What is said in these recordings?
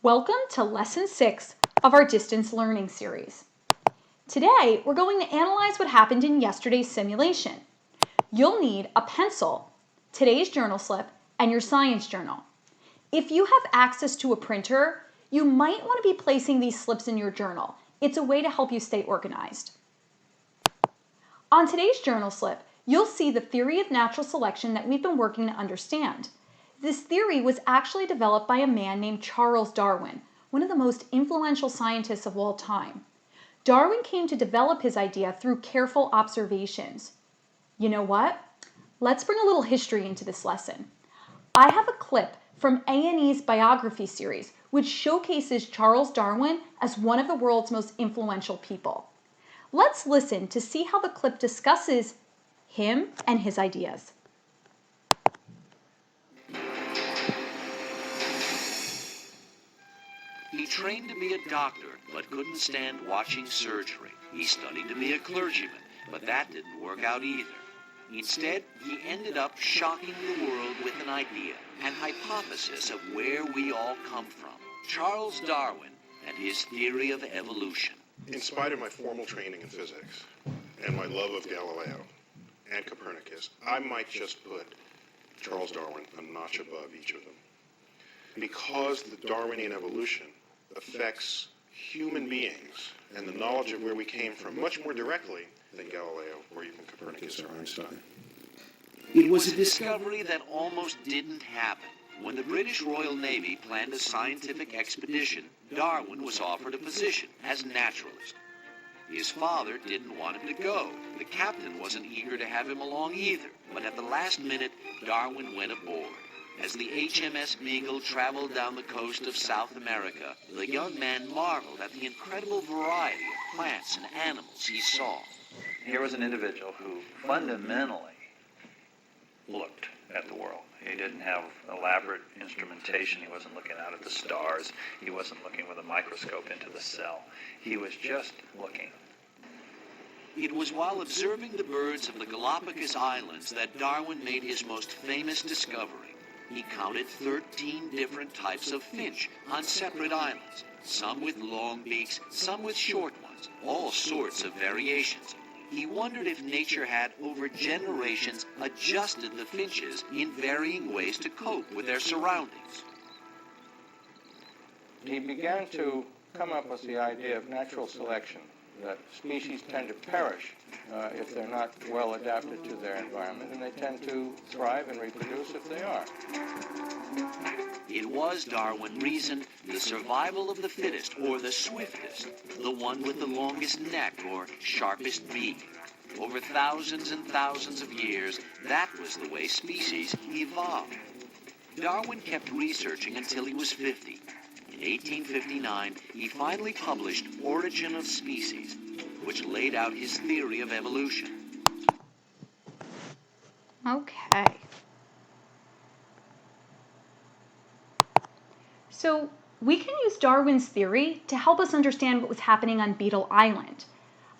Welcome to Lesson 6 of our Distance Learning series. Today, we're going to analyze what happened in yesterday's simulation. You'll need a pencil, today's journal slip, and your science journal. If you have access to a printer, you might want to be placing these slips in your journal. It's a way to help you stay organized. On today's journal slip, you'll see the theory of natural selection that we've been working to understand. This theory was actually developed by a man named Charles Darwin, one of the most influential scientists of all time. Darwin came to develop his idea through careful observations. You know what? Let's bring a little history into this lesson. I have a clip from A&E's biography series, which showcases Charles Darwin as one of the world's most influential people. Let's listen to see how the clip discusses him and his ideas. He trained to be a doctor, but couldn't stand watching surgery. He studied to be a clergyman, but that didn't work out either. Instead, he ended up shocking the world with an idea, an hypothesis of where we all come from. Charles Darwin and his theory of evolution. In spite of my formal training in physics and my love of Galileo and Copernicus, I might just put Charles Darwin a notch above each of them. Because the Darwinian evolution affects human beings and the knowledge of where we came from much more directly than Galileo or even Copernicus or Einstein. It was a discovery that almost didn't happen. When the British Royal Navy planned a scientific expedition, Darwin was offered a position as naturalist. His father didn't want him to go. The captain wasn't eager to have him along either, but at the last minute, Darwin went aboard. As the HMS Beagle traveled down the coast of South America, the young man marveled at the incredible variety of plants and animals he saw. Here was an individual who fundamentally looked at the world. He didn't have elaborate instrumentation. He wasn't looking out at the stars. He wasn't looking with a microscope into the cell. He was just looking. It was while observing the birds of the Galapagos Islands that Darwin made his most famous discovery. He counted 13 different types of finch on separate islands, some with long beaks, some with short ones, all sorts of variations. He wondered if nature had, over generations, adjusted the finches in varying ways to cope with their surroundings. He began to come up with the idea of natural selection, that species tend to perish if they're not well adapted to their environment, and they tend to thrive and reproduce if they are. It was, Darwin reasoned, the survival of the fittest, or the swiftest, the one with the longest neck or sharpest beak. Over thousands and thousands of years, that was the way species evolved. Darwin kept researching until he was 50. In 1859, he finally published Origin of Species, which laid out his theory of evolution. Okay. So we can use Darwin's theory to help us understand what was happening on Beetle Island.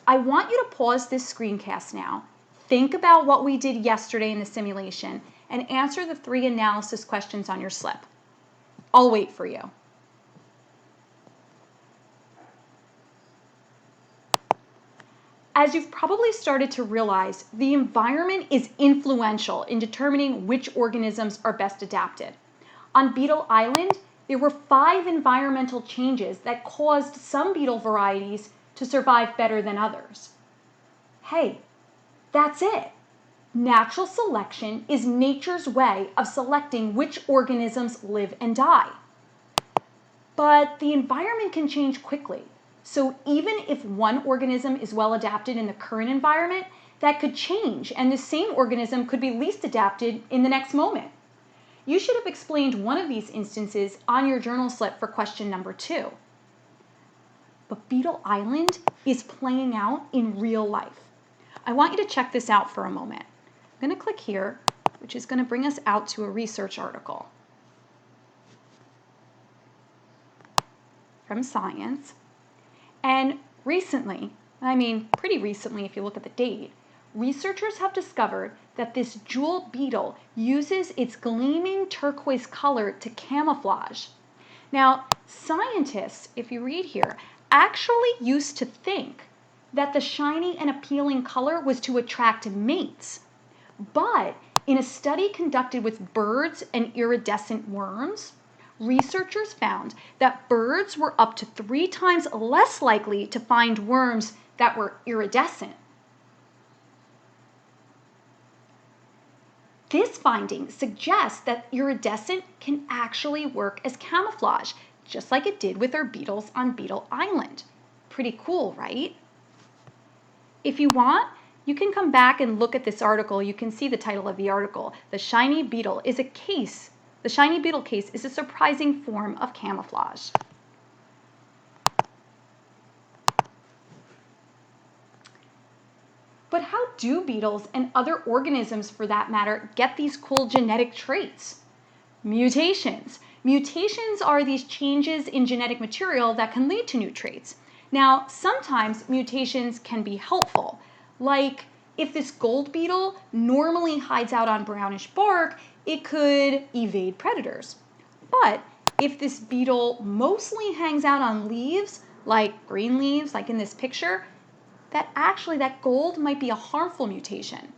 I want you to pause this screencast now, think about what we did yesterday in the simulation, and answer the 3 analysis questions on your slip. I'll wait for you. As you've probably started to realize, the environment is influential in determining which organisms are best adapted. On Beetle Island, there were 5 environmental changes that caused some beetle varieties to survive better than others. Hey, that's it. Natural selection is nature's way of selecting which organisms live and die. But the environment can change quickly. So even if one organism is well adapted in the current environment, that could change, and the same organism could be least adapted in the next moment. You should have explained one of these instances on your journal slip for question number 2. But Beetle Island is playing out in real life. I want you to check this out for a moment. I'm going to click here, which is going to bring us out to a research article from Science. And recently, I mean pretty recently if you look at the date, researchers have discovered that this jewel beetle uses its gleaming turquoise color to camouflage. Now, Scientists, if you read here, actually used to think that the shiny and appealing color was to attract mates. But in a study conducted with birds and iridescent worms, researchers found that birds were up to 3 times less likely to find worms that were iridescent. This finding suggests that iridescent can actually work as camouflage, just like it did with our beetles on Beetle Island. Pretty cool, right? If you want, you can come back and look at this article. You can see the title of the article. The shiny beetle is a case. The shiny beetle case is a surprising form of camouflage. But how do beetles and other organisms, for that matter, get these cool genetic traits? Mutations. Mutations are these changes in genetic material that can lead to new traits. Now, sometimes mutations can be helpful, like if this gold beetle normally hides out on brownish bark, it could evade predators. But if this beetle mostly hangs out on leaves, like green leaves, like in this picture, that gold might be a harmful mutation.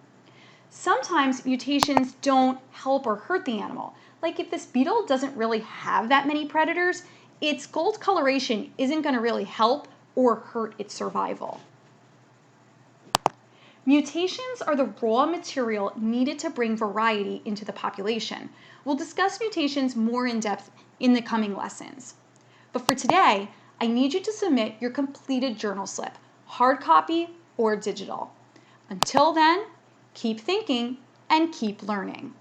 Sometimes mutations don't help or hurt the animal. Like if this beetle doesn't really have that many predators, its gold coloration isn't going to really help or hurt its survival. Mutations are the raw material needed to bring variety into the population. We'll discuss mutations more in depth in the coming lessons. But for today, I need you to submit your completed journal slip, hard copy or digital. Until then, keep thinking and keep learning.